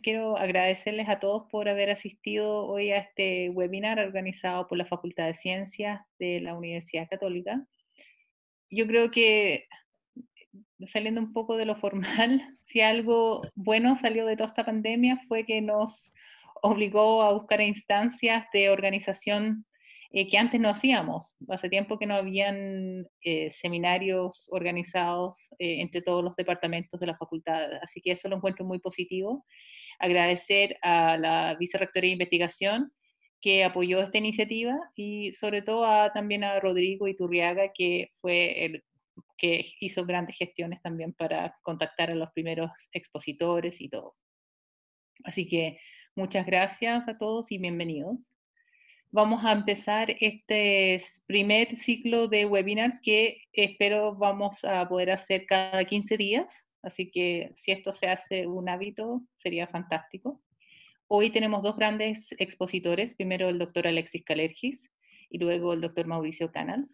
quiero agradecerles a todos por haber asistido hoy a este webinar organizado por la Facultad de Ciencias de la Universidad Católica. Yo creo que, saliendo un poco de lo formal, si algo bueno salió de toda esta pandemia fue que nos obligó a buscar instancias de organización que antes no hacíamos. Hace tiempo que no habían seminarios organizados entre todos los departamentos de la facultad, así que eso lo encuentro muy positivo. Agradecer a la Vicerrectoría de Investigación que apoyó esta iniciativa y sobre todo también a Rodrigo Iturriaga, que fue el que hizo grandes gestiones también para contactar a los primeros expositores y todo. Así que muchas gracias a todos y bienvenidos. Vamos a empezar este primer ciclo de webinars que espero vamos a poder hacer cada 15 días. Así que si esto se hace un hábito, sería fantástico. Hoy tenemos dos grandes expositores, primero el doctor Alexis Kalergis y luego el doctor Mauricio Canals.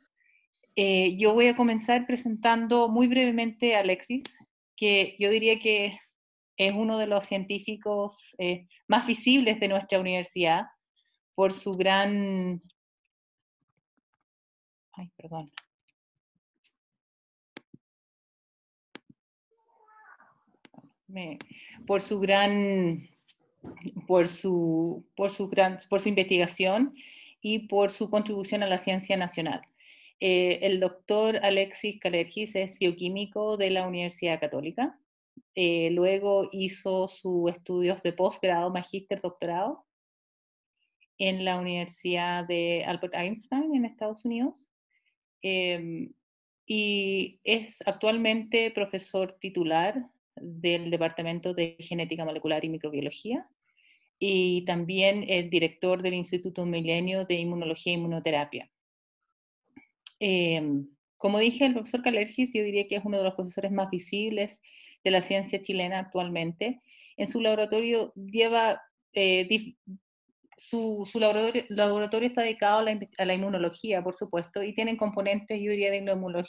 Yo voy a comenzar presentando muy brevemente a Alexis, que yo diría que es uno de los científicos más visibles de nuestra universidad por su gran... Ay, perdón. Por su gran... por su investigación y por su contribución a la ciencia nacional. El doctor Alexis Kalergis es bioquímico de la Universidad Católica. Luego hizo sus estudios de posgrado, magíster, doctorado en la Universidad de Albert Einstein en Estados Unidos. Y es actualmente profesor titular del Departamento de Genética Molecular y Microbiología y también el director del Instituto Milenio de Inmunología e Inmunoterapia. Como dije, el profesor Kalergis yo diría que es uno de los profesores más visibles de la ciencia chilena actualmente. En su laboratorio lleva, su laboratorio está dedicado a la inmunología, por supuesto, y tienen componentes, yo diría, de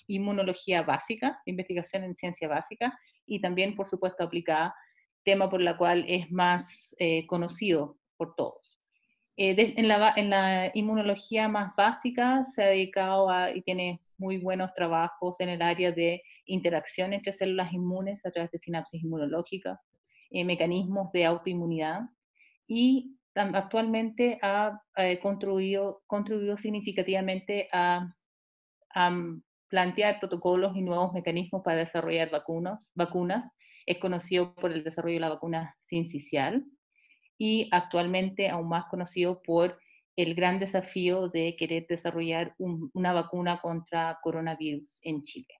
inmunología básica, de investigación en ciencia básica, y también, por supuesto, aplicada, tema por la cual es más conocido por todos. En la inmunología más básica se ha dedicado y tiene muy buenos trabajos en el área de interacción entre células inmunes a través de sinapsis inmunológicas, mecanismos de autoinmunidad y actualmente ha contribuido significativamente a plantear protocolos y nuevos mecanismos para desarrollar vacunas. Es conocido por el desarrollo de la vacuna sincicial y actualmente aún más conocido por el gran desafío de querer desarrollar una vacuna contra coronavirus en Chile.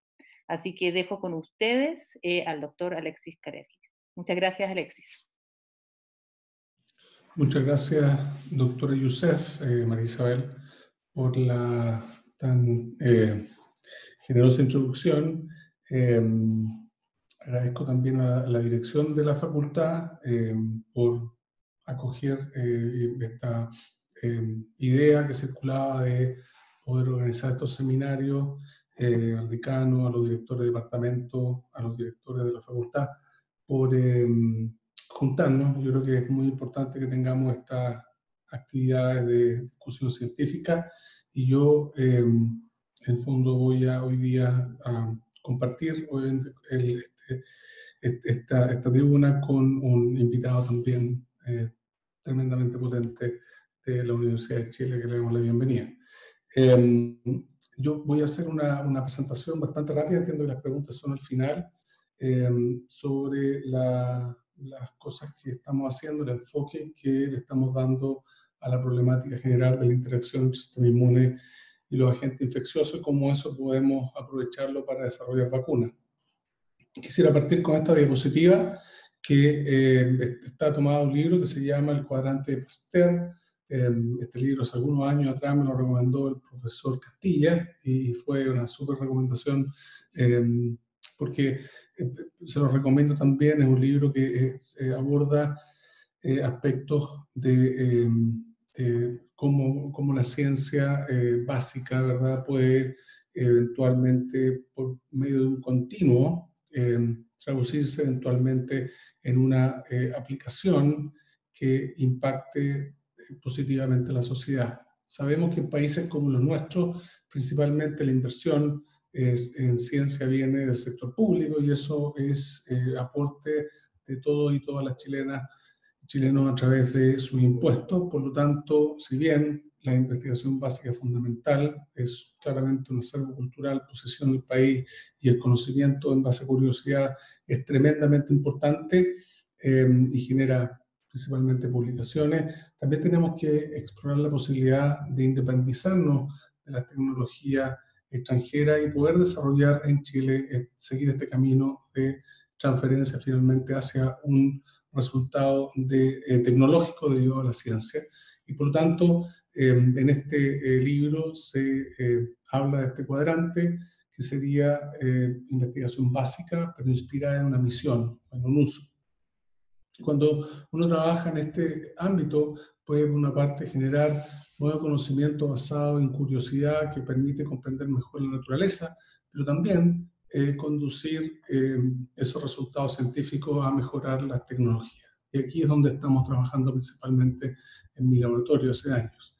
Así que dejo con ustedes al doctor Alexis Kalergis. Muchas gracias, Alexis. Muchas gracias, doctora Youssef, María Isabel, por la tan generosa introducción. Agradezco también a la dirección de la facultad por acoger esta idea que circulaba de poder organizar estos seminarios, al decano, a los directores de departamento, a los directores de la facultad, por juntarnos. Yo creo que es muy importante que tengamos estas actividades de discusión científica y yo, en el fondo, voy hoy día a compartir obviamente esta tribuna con un invitado también tremendamente potente de la Universidad de Chile, que le damos la bienvenida. Yo voy a hacer una presentación bastante rápida, entiendo que las preguntas son al final, sobre las cosas que estamos haciendo, el enfoque que le estamos dando a la problemática general de la interacción entre el sistema inmune y los agentes infecciosos y cómo eso podemos aprovecharlo para desarrollar vacunas. Quisiera partir con esta diapositiva que está tomada de un libro que se llama El cuadrante de Pasteur. Este libro hace algunos años atrás me lo recomendó el profesor Castilla y fue una súper recomendación porque se lo recomiendo también. Es un libro que aborda aspectos de cómo la ciencia básica, ¿verdad?, puede eventualmente, por medio de un continuo traducirse eventualmente en una aplicación que impacte positivamente a la sociedad. Sabemos que en países como los nuestros, principalmente la inversión en ciencia viene del sector público y eso es aporte de todos y todas las chilenas y chilenos a través de sus impuestos. Por lo tanto, si bien la investigación básica es fundamental, es claramente un acervo cultural, posesión del país y el conocimiento en base a curiosidad es tremendamente importante y genera principalmente publicaciones. También tenemos que explorar la posibilidad de independizarnos de la tecnología extranjera y poder desarrollar en Chile, seguir este camino de transferencia finalmente hacia un resultado tecnológico derivado de la ciencia. Y por lo tanto, en este libro se habla de este cuadrante que sería investigación básica, pero inspirada en una misión, en un uso. Cuando uno trabaja en este ámbito, puede por una parte generar nuevo conocimiento basado en curiosidad que permite comprender mejor la naturaleza, pero también conducir esos resultados científicos a mejorar las tecnologías. Y aquí es donde estamos trabajando principalmente en mi laboratorio hace años.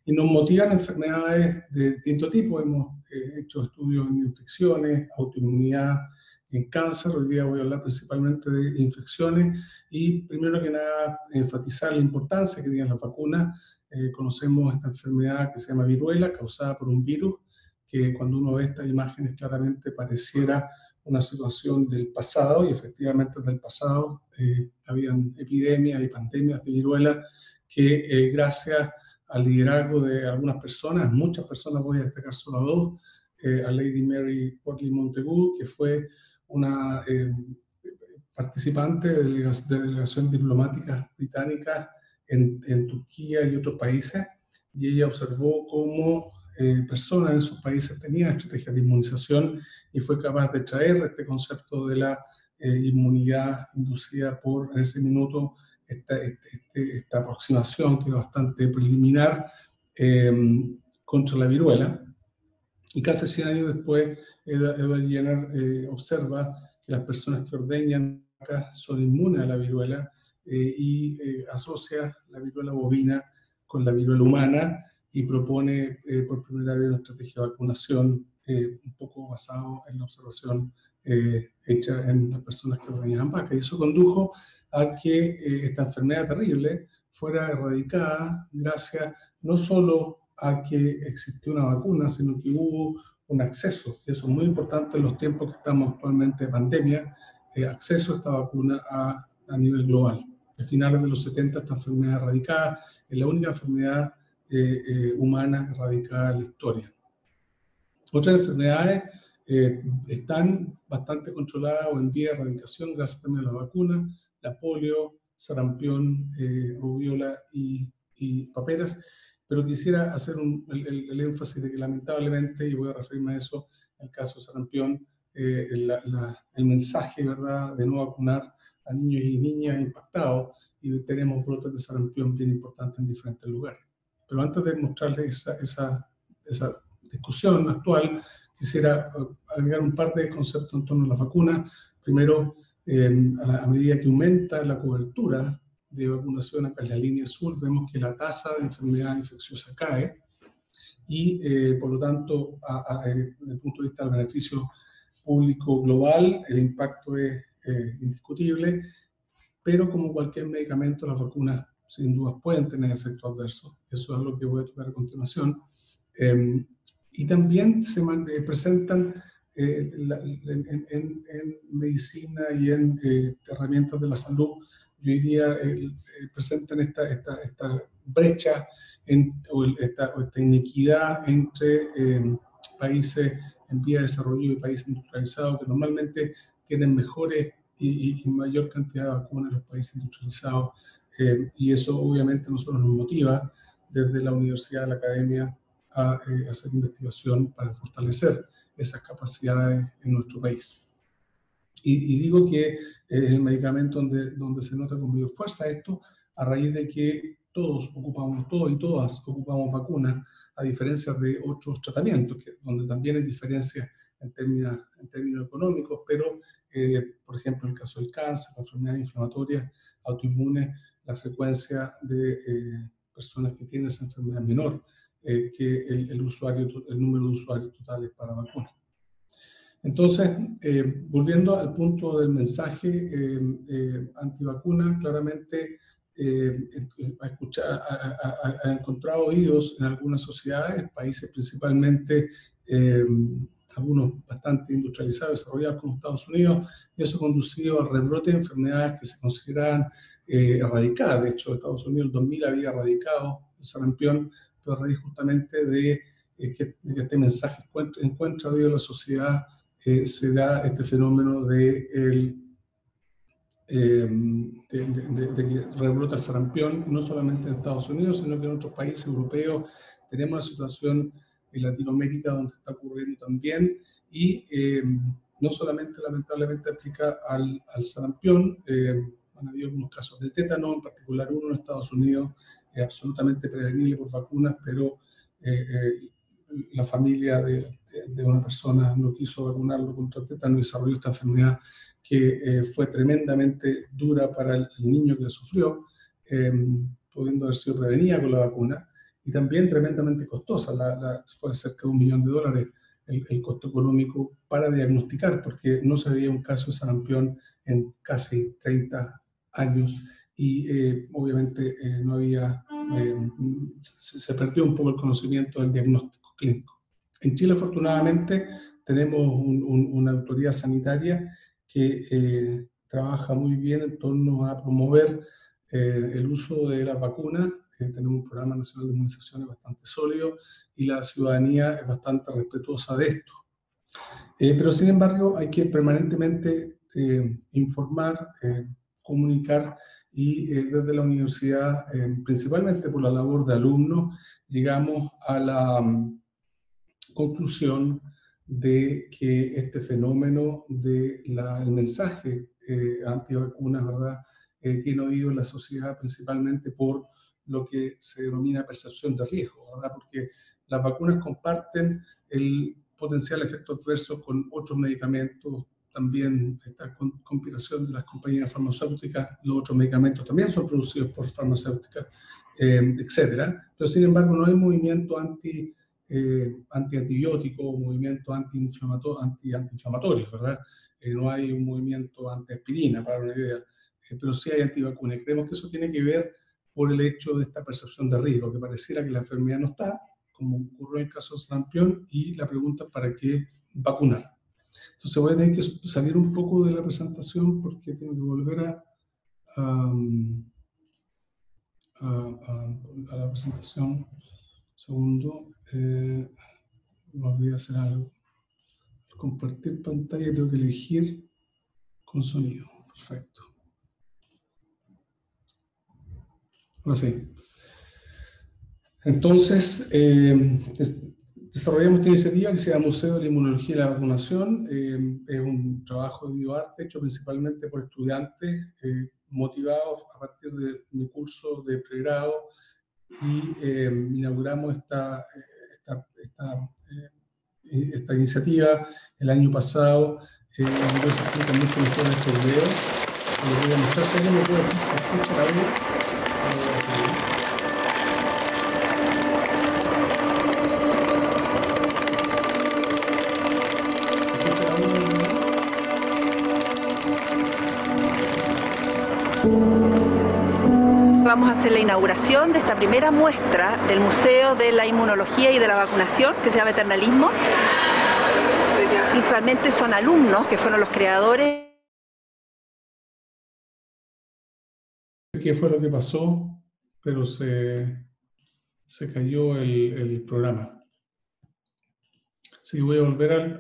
Y nos motivan enfermedades de distinto tipo. Hemos hecho estudios en infecciones, autoinmunidad, en cáncer. Hoy día voy a hablar principalmente de infecciones y primero que nada enfatizar la importancia que tienen las vacunas. Conocemos esta enfermedad que se llama viruela, causada por un virus, que cuando uno ve estas imágenes claramente pareciera una situación del pasado, y efectivamente del pasado habían epidemias y pandemias de viruela que gracias al liderazgo de algunas personas, muchas personas, voy a destacar solo a dos, a Lady Mary Wortley Montagu, que fue una participante de delegación diplomática británica en Turquía y otros países, y ella observó cómo personas en esos países tenían estrategias de inmunización y fue capaz de traer este concepto de la inmunidad inducida por, en ese minuto, esta aproximación que es bastante preliminar contra la viruela. Y casi 100 años después, Edward Jenner observa que las personas que ordeñan son inmunes a la viruela y asocia la viruela bovina con la viruela humana y propone por primera vez una estrategia de vacunación un poco basado en la observación hecha en las personas que ordeñaban vacas. Y eso condujo a que esta enfermedad terrible fuera erradicada gracias no solo a que existió una vacuna, sino que hubo un acceso, y eso es muy importante en los tiempos que estamos actualmente de pandemia, acceso a esta vacuna a nivel global. A finales de los 70 esta enfermedad erradicada, es la única enfermedad humana erradicada en la historia. Otras enfermedades están bastante controladas o en vía de erradicación gracias también a la vacuna, la polio, sarampión, rubiola y paperas, pero quisiera hacer el énfasis de que lamentablemente, y voy a referirme a eso, en el caso de sarampión, el mensaje, ¿verdad?, de no vacunar a niños y niñas impactados, y tenemos brotes de sarampión bien importantes en diferentes lugares. Pero antes de mostrarles esa discusión actual, quisiera agregar un par de conceptos en torno a las vacunas. Primero, a medida que aumenta la cobertura de vacunación acá en la línea azul, vemos que la tasa de enfermedad infecciosa cae y, por lo tanto, desde el punto de vista del beneficio público global, el impacto es indiscutible, pero como cualquier medicamento, las vacunas sin duda pueden tener efectos adversos. Eso es lo que voy a tocar a continuación. Y también se presentan en medicina y en herramientas de la salud, yo diría, presentan esta brecha o esta inequidad entre países en vía de desarrollo y países industrializados, que normalmente tienen mejores y mayor cantidad de vacunas en los países industrializados, y eso obviamente a nosotros nos motiva desde la universidad, la academia, a hacer investigación para fortalecer esas capacidades en nuestro país. Y digo que es el medicamento donde se nota con mayor fuerza esto, a raíz de que todos y todas ocupamos vacunas, a diferencia de otros tratamientos, donde también hay diferencias en términos económicos, pero, por ejemplo, en el caso del cáncer, la enfermedad inflamatoria, autoinmune, la frecuencia de personas que tienen esa enfermedad menor que el número de usuarios totales para vacunas. Entonces, volviendo al punto del mensaje antivacuna, claramente ha encontrado oídos en algunas sociedades, países principalmente, algunos bastante industrializados, desarrollados como Estados Unidos, y eso ha conducido al rebrote de enfermedades que se consideran erradicadas. De hecho, Estados Unidos en el 2000 había erradicado el sarampión, pero a raíz justamente de que este mensaje encuentra hoy en la sociedad, se da este fenómeno de que rebrota el sarampión, no solamente en Estados Unidos, sino que en otros países europeos. Tenemos una situación en Latinoamérica donde está ocurriendo también, y no solamente lamentablemente aplica al sarampión, han habido algunos casos de tétano, en particular uno en Estados Unidos, absolutamente prevenible por vacunas, pero la familia de una persona no quiso vacunarlo contra tétano y desarrolló esta enfermedad que fue tremendamente dura para el niño que la sufrió, pudiendo haber sido prevenida con la vacuna, y también tremendamente costosa. Fue cerca de $1 millón el costo económico para diagnosticar, porque no se veía un caso de sarampión en casi 30 años, y obviamente no había, se perdió un poco el conocimiento del diagnóstico clínico. En Chile, afortunadamente, tenemos una autoridad sanitaria que trabaja muy bien en torno a promover el uso de las vacunas. Tenemos un programa nacional de inmunizaciones bastante sólido y la ciudadanía es bastante respetuosa de esto. Pero sin embargo hay que permanentemente informar, comunicar, y desde la universidad, principalmente por la labor de alumnos, llegamos a la conclusión de que este fenómeno del mensaje antivacunas, ¿verdad?, tiene oído en la sociedad principalmente por lo que se denomina percepción de riesgo, ¿verdad?, porque las vacunas comparten el potencial efecto adverso con otros medicamentos. También esta conspiración de las compañías farmacéuticas, los otros medicamentos también son producidos por farmacéuticas, etcétera. Pero sin embargo no hay movimiento antiantibiótico, movimiento antiinflamatorio, ¿verdad? No hay un movimiento antiaspirina, para una idea, pero sí hay antivacunas. Y creemos que eso tiene que ver por el hecho de esta percepción de riesgo, que pareciera que la enfermedad no está, como ocurrió en el caso de sarampión, y la pregunta es ¿para qué vacunar? Entonces voy a tener que salir un poco de la presentación porque tengo que volver a la presentación. Segundo, me olvidé hacer algo. Compartir pantalla, tengo que elegir con sonido. Perfecto. Ahora sí. Entonces, desarrollamos esta iniciativa que se llama Museo de la Inmunología y la Vacunación. Es un trabajo de bioarte hecho principalmente por estudiantes motivados a partir de mi curso de pregrado, y inauguramos esta iniciativa el año pasado. Yo se explica mucho mejor en este video. Les voy a mostrar, si alguien me puede decir si se escucha el audio. Vamos a hacer la inauguración de esta primera muestra del Museo de la Inmunología y de la Vacunación, que se llama Eternalismo. Principalmente son alumnos que fueron los creadores. ¿Qué fue lo que pasó? Pero se cayó el programa. Así que voy a volver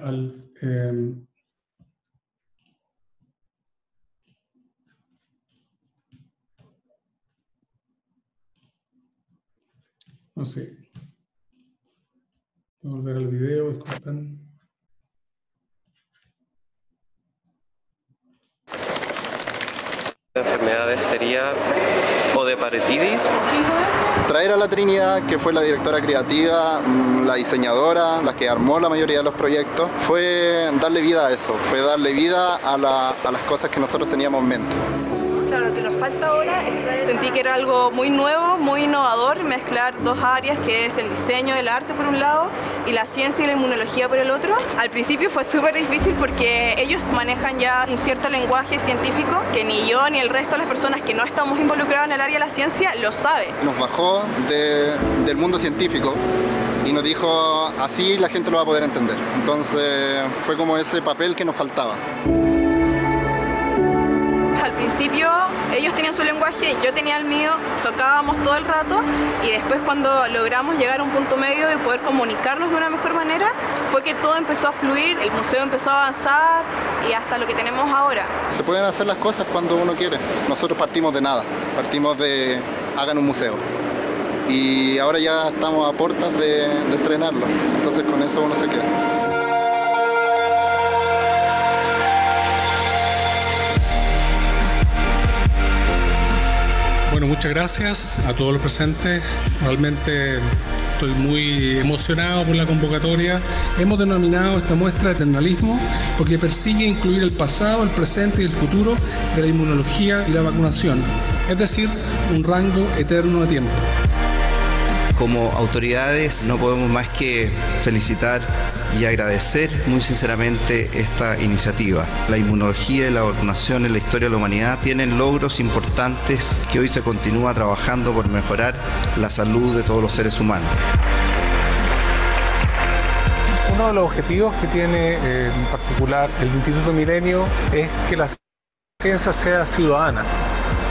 no sé. Voy a volver al video, disculpen. Enfermedades sería Odeparetidis. Traer a la Trinidad, que fue la directora creativa, la diseñadora, la que armó la mayoría de los proyectos, fue darle vida a eso, fue darle vida a las cosas que nosotros teníamos en mente. Claro, lo que nos falta ahora es traer... Sentí que era algo muy nuevo, muy innovador, mezclar dos áreas, que es el diseño, el arte por un lado, y la ciencia y la inmunología por el otro. Al principio fue súper difícil porque ellos manejan ya un cierto lenguaje científico que ni yo ni el resto de las personas que no estamos involucrados en el área de la ciencia lo sabe. Nos bajó del mundo científico y nos dijo, así la gente lo va a poder entender. Entonces fue como ese papel que nos faltaba. Al principio ellos tenían su lenguaje, yo tenía el mío, chocábamos todo el rato y después cuando logramos llegar a un punto medio y poder comunicarnos de una mejor manera fue que todo empezó a fluir, el museo empezó a avanzar y hasta lo que tenemos ahora. Se pueden hacer las cosas cuando uno quiere. Nosotros partimos de nada, partimos de hagan un museo y ahora ya estamos a puertas de estrenarlo, entonces con eso uno se queda. Bueno, muchas gracias a todos los presentes. Realmente estoy muy emocionado por la convocatoria. Hemos denominado esta muestra Eternalismo porque persigue incluir el pasado, el presente y el futuro de la inmunología y la vacunación, es decir, un rango eterno de tiempo. Como autoridades no podemos más que felicitar y agradecer muy sinceramente esta iniciativa. La inmunología y la vacunación en la historia de la humanidad tienen logros importantes que hoy se continúa trabajando por mejorar la salud de todos los seres humanos. Uno de los objetivos que tiene en particular el Instituto Milenio es que la ciencia sea ciudadana,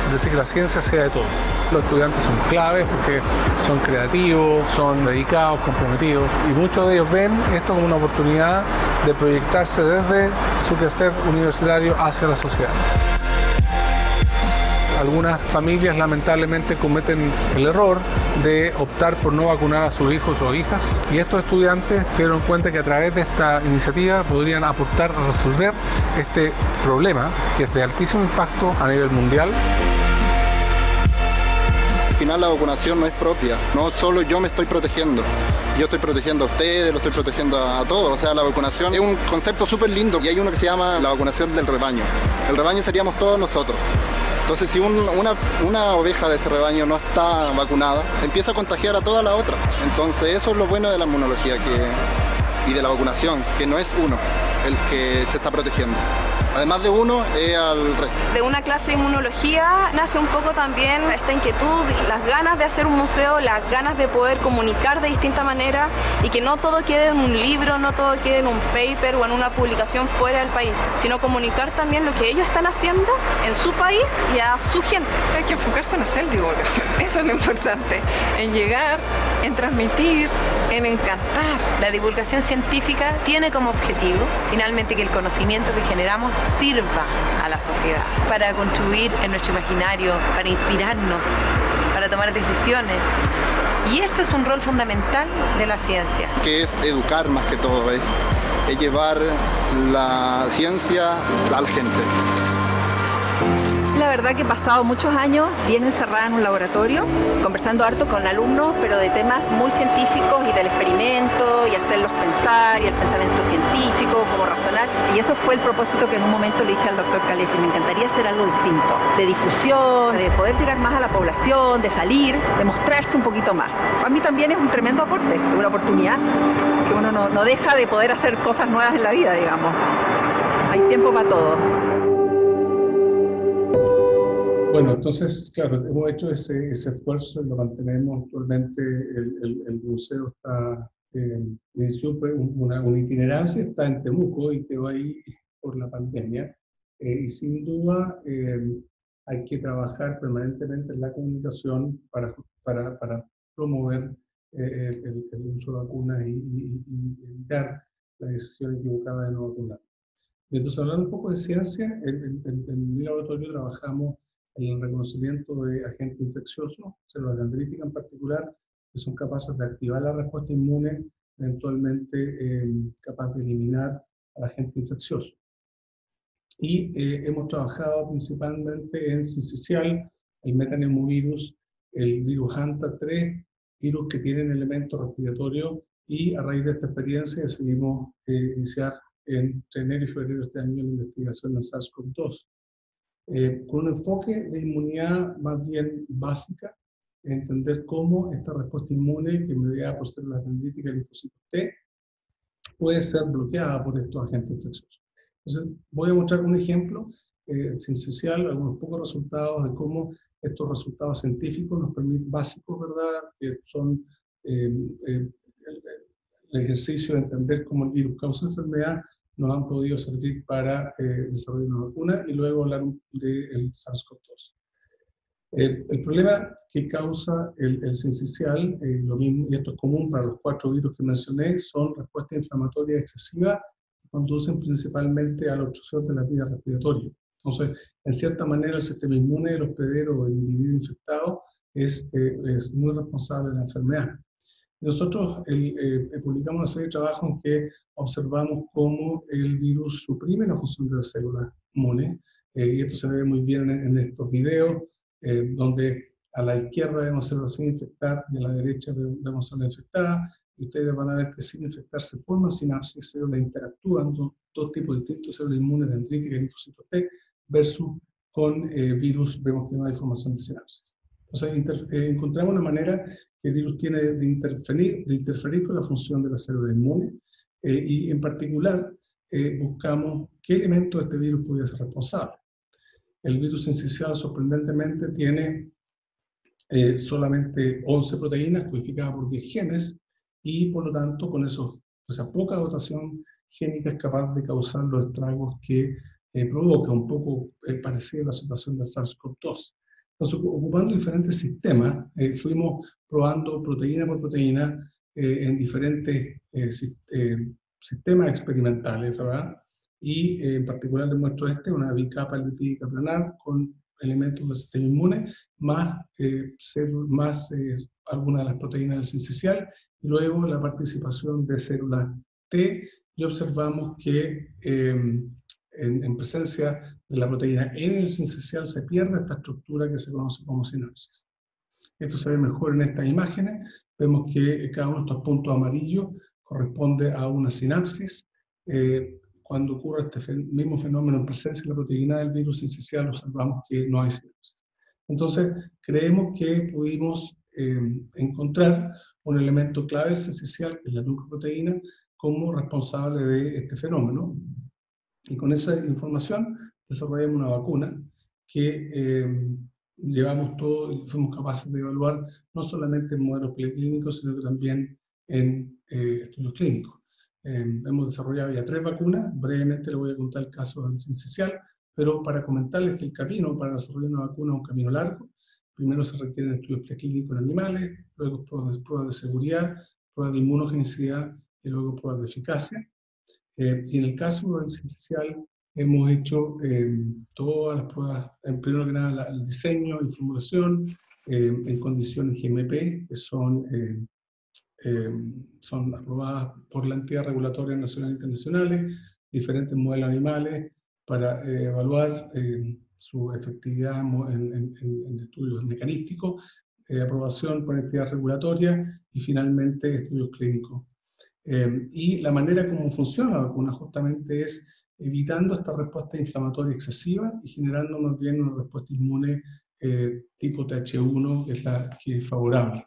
es decir, que la ciencia sea de todos. Los estudiantes son claves porque son creativos, son dedicados, comprometidos y muchos de ellos ven esto como una oportunidad de proyectarse desde su quehacer universitario hacia la sociedad. Algunas familias lamentablemente cometen el error de optar por no vacunar a sus hijos o hijas y estos estudiantes se dieron cuenta que a través de esta iniciativa podrían aportar a resolver este problema que es de altísimo impacto a nivel mundial. Al final la vacunación no es propia, no solo yo me estoy protegiendo, yo estoy protegiendo a ustedes, lo estoy protegiendo a todos, o sea, la vacunación es un concepto súper lindo y hay uno que se llama la vacunación del rebaño. El rebaño seríamos todos nosotros. Entonces si una oveja de ese rebaño no está vacunada, empieza a contagiar a toda la otra. Entonces eso es lo bueno de la inmunología y de la vacunación, que no es uno el que se está protegiendo. Además de uno, es al resto. De una clase de inmunología nace un poco también esta inquietud, las ganas de hacer un museo, las ganas de poder comunicar de distinta manera y que no todo quede en un libro, no todo quede en un paper o en una publicación fuera del país, sino comunicar también lo que ellos están haciendo en su país y a su gente. Hay que enfocarse en hacer divulgación, eso es lo importante, en llegar, en transmitir, en encantar. La divulgación científica tiene como objetivo, finalmente, que el conocimiento que generamos sirva a la sociedad, para contribuir en nuestro imaginario, para inspirarnos, para tomar decisiones. Y eso es un rol fundamental de la ciencia. Que es educar más que todo, es llevar la ciencia a la gente. La verdad que he pasado muchos años bien encerrada en un laboratorio, conversando harto con alumnos, pero de temas muy científicos y del experimento y hacerlos pensar y el pensamiento científico, cómo razonar. Y eso fue el propósito que en un momento le dije al doctor Calefi, me encantaría hacer algo distinto, de difusión, de poder llegar más a la población, de salir, de mostrarse un poquito más. A mí también es un tremendo aporte, una oportunidad que uno no deja de poder hacer cosas nuevas en la vida, digamos. Hay tiempo para todo. Bueno, entonces, claro, hemos hecho ese esfuerzo y lo mantenemos actualmente. El museo está inició una itinerancia, está en Temuco y quedó ahí por la pandemia. Y sin duda hay que trabajar permanentemente en la comunicación para promover el uso de vacunas y evitar la decisión equivocada de no vacunar. Entonces, hablando un poco de ciencia, en mi laboratorio trabajamos en el reconocimiento de agentes infecciosos, células dendríticas en particular, que son capaces de activar la respuesta inmune, eventualmente capaz de eliminar al agente infeccioso. Y hemos trabajado principalmente en sincicial, el metaneumovirus, el virus HANTA3, virus que tienen elementos respiratorios, y a raíz de esta experiencia decidimos iniciar entre enero y febrero de este año la investigación en SARS-CoV-2. Con un enfoque de inmunidad más bien básica, entender cómo esta respuesta inmune, que es mediada por células dendríticas y linfocitos T, puede ser bloqueada por estos agentes infecciosos. Entonces, voy a mostrar un ejemplo sincicial, algunos pocos resultados de cómo estos resultados científicos nos permiten, básicos, ¿verdad?, que son el ejercicio de entender cómo el virus causa enfermedad, nos han podido servir para desarrollar una vacuna, y luego hablar del SARS-CoV-2. El problema que causa el sincicial, lo mismo, y esto es común para los 4 virus que mencioné, son respuestas inflamatorias excesivas que conducen principalmente a la obstrucción de las vías respiratorias. Entonces, en cierta manera, el sistema inmune del hospedero o del individuo infectado es muy responsable de la enfermedad. Nosotros publicamos una serie de trabajos en que observamos cómo el virus suprime la función de las células inmunes, y esto se ve muy bien en estos videos, donde a la izquierda vemos células sin infectar y a la derecha vemos células infectadas, y ustedes van a ver que sin infectar se forman sinapsis, células interactúan, dos tipos distintos de células inmunes, dendríticas y linfocitos T, versus con virus vemos que no hay formación de sinapsis. Entonces encontramos una manera que el virus tiene de interferir con la función de la célula inmune, y en particular buscamos qué elemento de este virus podría ser responsable. El virus sincicial sorprendentemente tiene solamente 11 proteínas codificadas por 10 genes, y por lo tanto con esa poca dotación génica es capaz de causar los estragos que provoca, un poco parecida a la situación del SARS-CoV-2. Entonces, ocupando diferentes sistemas, fuimos probando proteína por proteína en diferentes sistemas experimentales, ¿verdad? Y en particular les muestro una bicapa lipídica planar con elementos del sistema inmune, más algunas de las proteínas del sincicial, y luego la participación de células T, y observamos que en presencia de la proteína en el sincicial se pierde esta estructura que se conoce como sinapsis. Esto se ve mejor en estas imágenes. Vemos que cada uno de estos puntos amarillos corresponde a una sinapsis. Cuando ocurre este mismo fenómeno en presencia de la proteína del virus sincicial, observamos que no hay sinapsis. Entonces, creemos que pudimos encontrar un elemento clave sincicial, que es la nucleoproteína, como responsable de este fenómeno. Y con esa información desarrollamos una vacuna que fuimos capaces de evaluar no solamente en modelos preclínicos, sino que también en estudios clínicos. Hemos desarrollado ya 3 vacunas. Brevemente les voy a contar el caso del sincicial, pero para comentarles que el camino para desarrollar una vacuna es un camino largo. Primero se requieren estudios preclínicos en animales, luego pruebas de seguridad, pruebas de inmunogenicidad y luego pruebas de eficacia. Y en el caso del sincicial hemos hecho todas las pruebas, en primer lugar el diseño y formulación en condiciones GMP, que son aprobadas por la entidad regulatoria nacional e internacionales, diferentes modelos animales, para evaluar su efectividad en estudios mecanísticos, aprobación por entidad regulatoria y finalmente estudios clínicos. Y la manera como funciona la vacuna justamente es evitando esta respuesta inflamatoria excesiva y generando más bien una respuesta inmune tipo TH1, que es la que es favorable.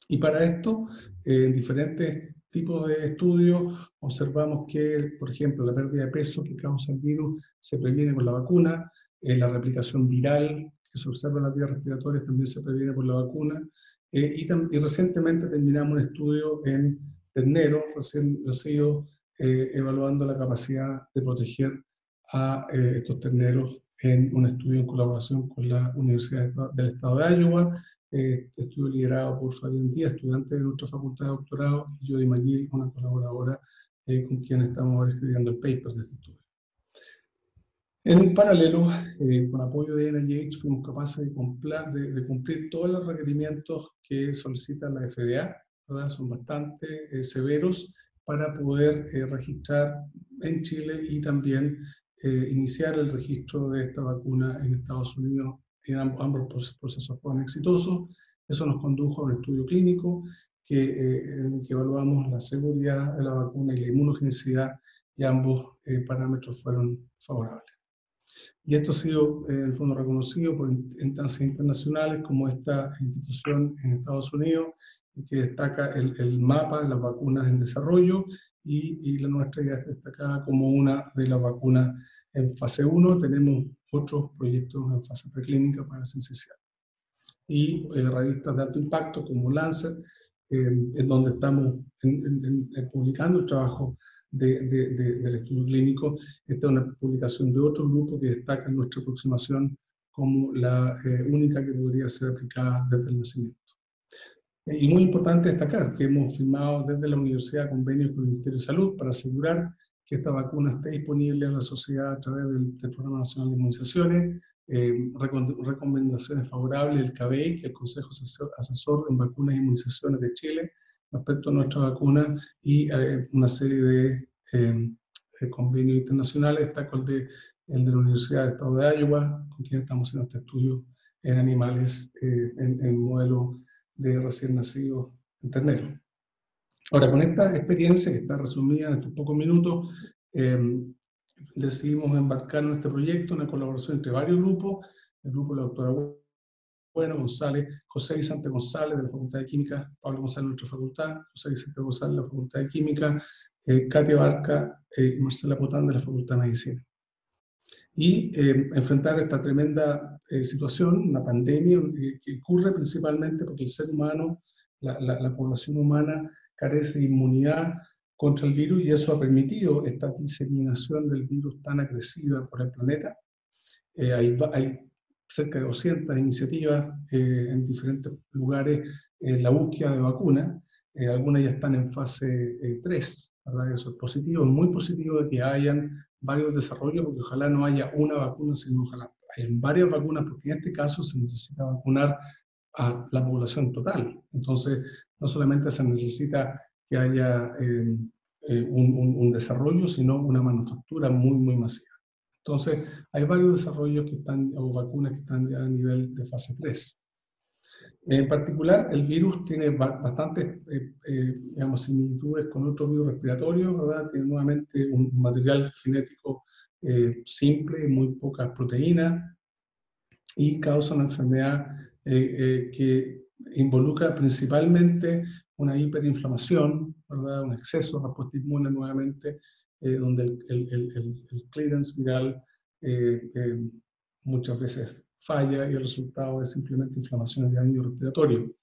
Y para esto, en diferentes tipos de estudios, observamos que, por ejemplo, la pérdida de peso que causa el virus se previene con la vacuna, la replicación viral que se observa en las vías respiratorias también se previene por la vacuna, y recientemente terminamos un estudio en terneros recién nacidos, evaluando la capacidad de proteger a estos terneros en un estudio en colaboración con la Universidad del Estado de Iowa, estudio liderado por Fabián Díaz, estudiante de nuestra facultad de doctorado, y Jody McGill, una colaboradora con quien estamos ahora escribiendo el paper de este estudio. En paralelo, con apoyo de NIH, fuimos capaces de cumplir todos los requerimientos que solicita la FDA, ¿verdad? Son bastante severos para poder registrar en Chile y también iniciar el registro de esta vacuna en Estados Unidos. Ambos procesos fueron exitosos. Eso nos condujo a un estudio clínico en el que evaluamos la seguridad de la vacuna y la inmunogenicidad, y ambos parámetros fueron favorables. Y esto ha sido, en el fondo, reconocido por instancias internacionales como esta institución en Estados Unidos, que destaca el mapa de las vacunas en desarrollo, y la nuestra ya está destacada como una de las vacunas en fase 1. Tenemos otros proyectos en fase preclínica para esencial. Y revistas de alto impacto como Lancet, en donde estamos publicando el trabajo del estudio clínico. Esta es una publicación de otro grupo que destaca nuestra aproximación como la única que podría ser aplicada desde el nacimiento. Y muy importante destacar que hemos firmado desde la universidad convenios con el Ministerio de Salud para asegurar que esta vacuna esté disponible a la sociedad a través del Programa Nacional de Inmunizaciones, recomendaciones favorables del CABEI, que es el Consejo Asesor en Vacunas e Inmunizaciones de Chile, respecto a nuestra vacuna, y una serie de convenios internacionales, está el de la Universidad del Estado de Iowa, con quien estamos haciendo este estudio en animales, en modelo de recién nacidos en terneros. Ahora, con esta experiencia, que está resumida en estos pocos minutos, decidimos embarcar en este proyecto, una colaboración entre varios grupos: el grupo de la doctora Bueno González, José Vicente González de la Facultad de Química, Pablo González de nuestra facultad, José Vicente González de la Facultad de Química, Katia Barca y Marcela Potán de la Facultad de Medicina. Y enfrentar esta tremenda situación, una pandemia que ocurre principalmente porque el ser humano, la población humana, carece de inmunidad contra el virus, y eso ha permitido esta diseminación del virus tan agresiva por el planeta. Hay cerca de 200 iniciativas en diferentes lugares en la búsqueda de vacunas. Algunas ya están en fase 3, ¿verdad? Eso es positivo, es muy positivo de que hayan varios desarrollos, porque ojalá no haya una vacuna, sino ojalá hayan varias vacunas, porque en este caso se necesita vacunar a la población total. Entonces, no solamente se necesita que haya un desarrollo, sino una manufactura muy, muy masiva. Entonces, hay varios desarrollos que están, o vacunas que están ya a nivel de fase 3. En particular, el virus tiene bastantes digamos, similitudes con otros virus respiratorios, ¿verdad? Tiene nuevamente un material genético simple, muy pocas proteínas, y causa una enfermedad que involucra principalmente una hiperinflamación, ¿verdad? Un exceso de respuesta inmune nuevamente, donde el clearance viral muchas veces falla, y el resultado es simplemente inflamación de daño respiratorio.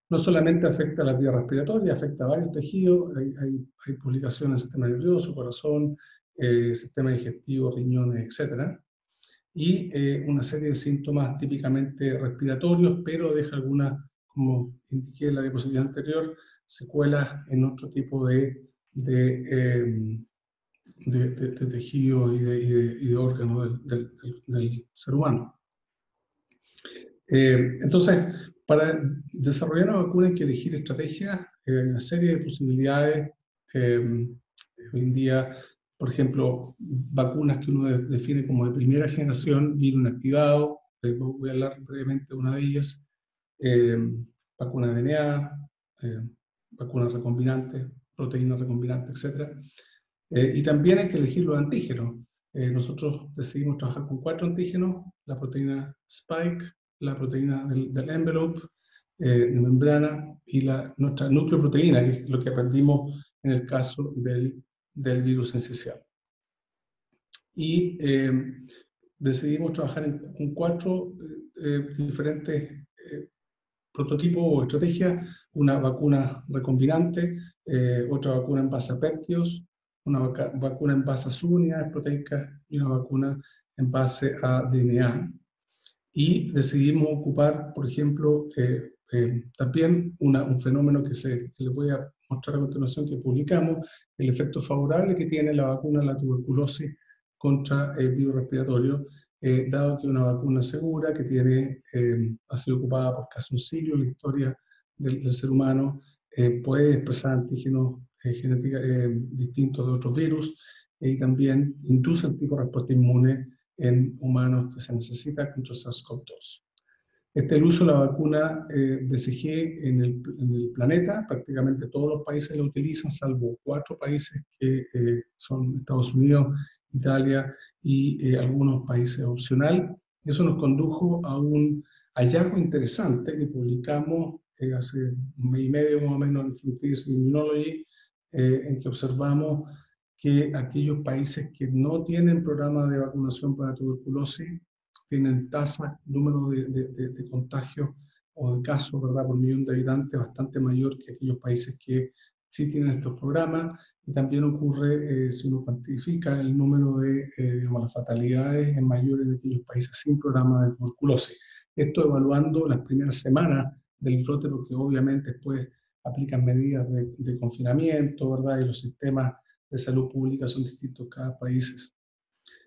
No solamente afecta a la vía respiratoria, afecta a varios tejidos. Hay publicaciones en sistema nervioso, corazón, sistema digestivo, riñones, etc. Y una serie de síntomas típicamente respiratorios, pero deja algunas, como indiqué en la diapositiva anterior, secuelas en otro tipo de tejidos y de órganos del ser humano. Entonces, para desarrollar una vacuna hay que elegir estrategias, una serie de posibilidades. Hoy en día, por ejemplo, vacunas que uno define como de primera generación, virus inactivado, voy a hablar brevemente de una de ellas, vacunas de DNA, vacunas recombinantes, proteínas recombinantes, etc. Y también hay que elegir los antígenos. Nosotros decidimos trabajar con 4 antígenos: la proteína Spike, la proteína del envelope, de membrana, y nuestra nucleoproteína, que es lo que aprendimos en el caso del virus esencial. Y decidimos trabajar con 4 diferentes prototipos o estrategias: una vacuna recombinante, otra vacuna en base a péptidos, una vacuna en base a subunidades proteicas y una vacuna en base a DNA. Y decidimos ocupar, por ejemplo, también un fenómeno que les voy a mostrar a continuación, que publicamos, el efecto favorable que tiene la vacuna a la tuberculosis contra el virus respiratorio, dado que es una vacuna segura, que ha sido ocupada por casi un siglo en la historia del ser humano, puede expresar antígenos genéticos distintos de otros virus, y también induce el tipo de respuesta inmune en humanos que se necesita contra SARS-CoV-2. Este es el uso de la vacuna BCG en el planeta. Prácticamente todos los países la utilizan, salvo 4 países que son Estados Unidos, Italia y algunos países opcional. Eso nos condujo a un hallazgo interesante que publicamos hace un mes y medio más o menos en Frontiers in Immunology, en que observamos que aquellos países que no tienen programa de vacunación para tuberculosis tienen tasas, número de contagios o de casos, ¿verdad?, por millón de habitantes bastante mayor que aquellos países que sí tienen estos programas. Y también ocurre, si uno cuantifica el número de digamos, las fatalidades en mayores de aquellos países sin programa de tuberculosis. Esto evaluando las primeras semanas del brote, porque obviamente después aplican medidas de confinamiento, ¿verdad?, y los sistemas de salud pública son distintos en cada país.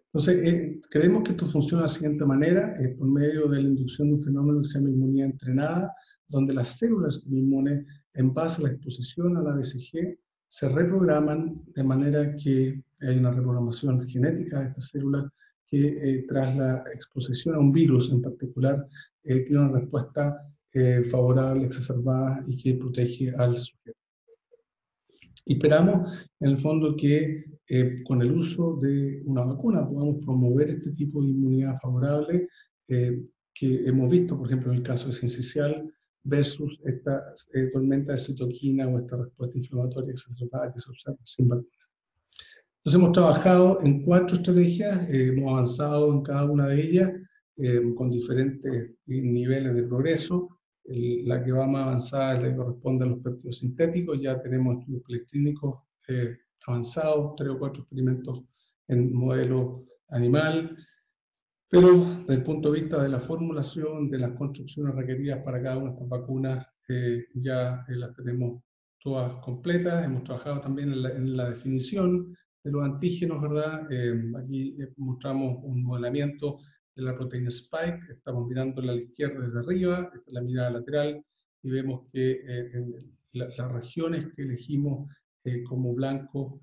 Entonces, creemos que esto funciona de la siguiente manera, por medio de la inducción de un fenómeno que se llama inmunidad entrenada, donde las células inmunes, en base a la exposición a la BCG, se reprograman de manera que hay una reprogramación genética de estas células que tras la exposición a un virus en particular, tiene una respuesta favorable, exacerbada y que protege al sujeto. Y esperamos, en el fondo, que con el uso de una vacuna podamos promover este tipo de inmunidad favorable que hemos visto, por ejemplo, en el caso de sincicial versus esta tormenta de citoquina o esta respuesta inflamatoria exacerbada que se observa sin vacuna. Entonces hemos trabajado en 4 estrategias, hemos avanzado en cada una de ellas con diferentes niveles de progreso. La que va más avanzada es la que corresponde a los péptidos sintéticos. Ya tenemos estudios preclínicos avanzados, 3 o 4 experimentos en modelo animal, pero desde el punto de vista de la formulación, de las construcciones requeridas para cada una de estas vacunas, ya las tenemos todas completas. Hemos trabajado también en la definición de los antígenos, ¿verdad? Aquí mostramos un modelamiento de la proteína Spike. Estamos mirándola a la izquierda desde arriba, esta es la mirada lateral, y vemos que las regiones que elegimos como blancos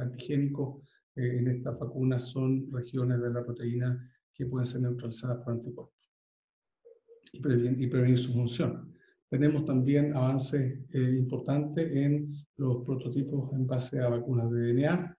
antigénicos en estas vacunas son regiones de la proteína que pueden ser neutralizadas por anticuerpos y prevenir su función. Tenemos también avances importantes en los prototipos en base a vacunas de DNA,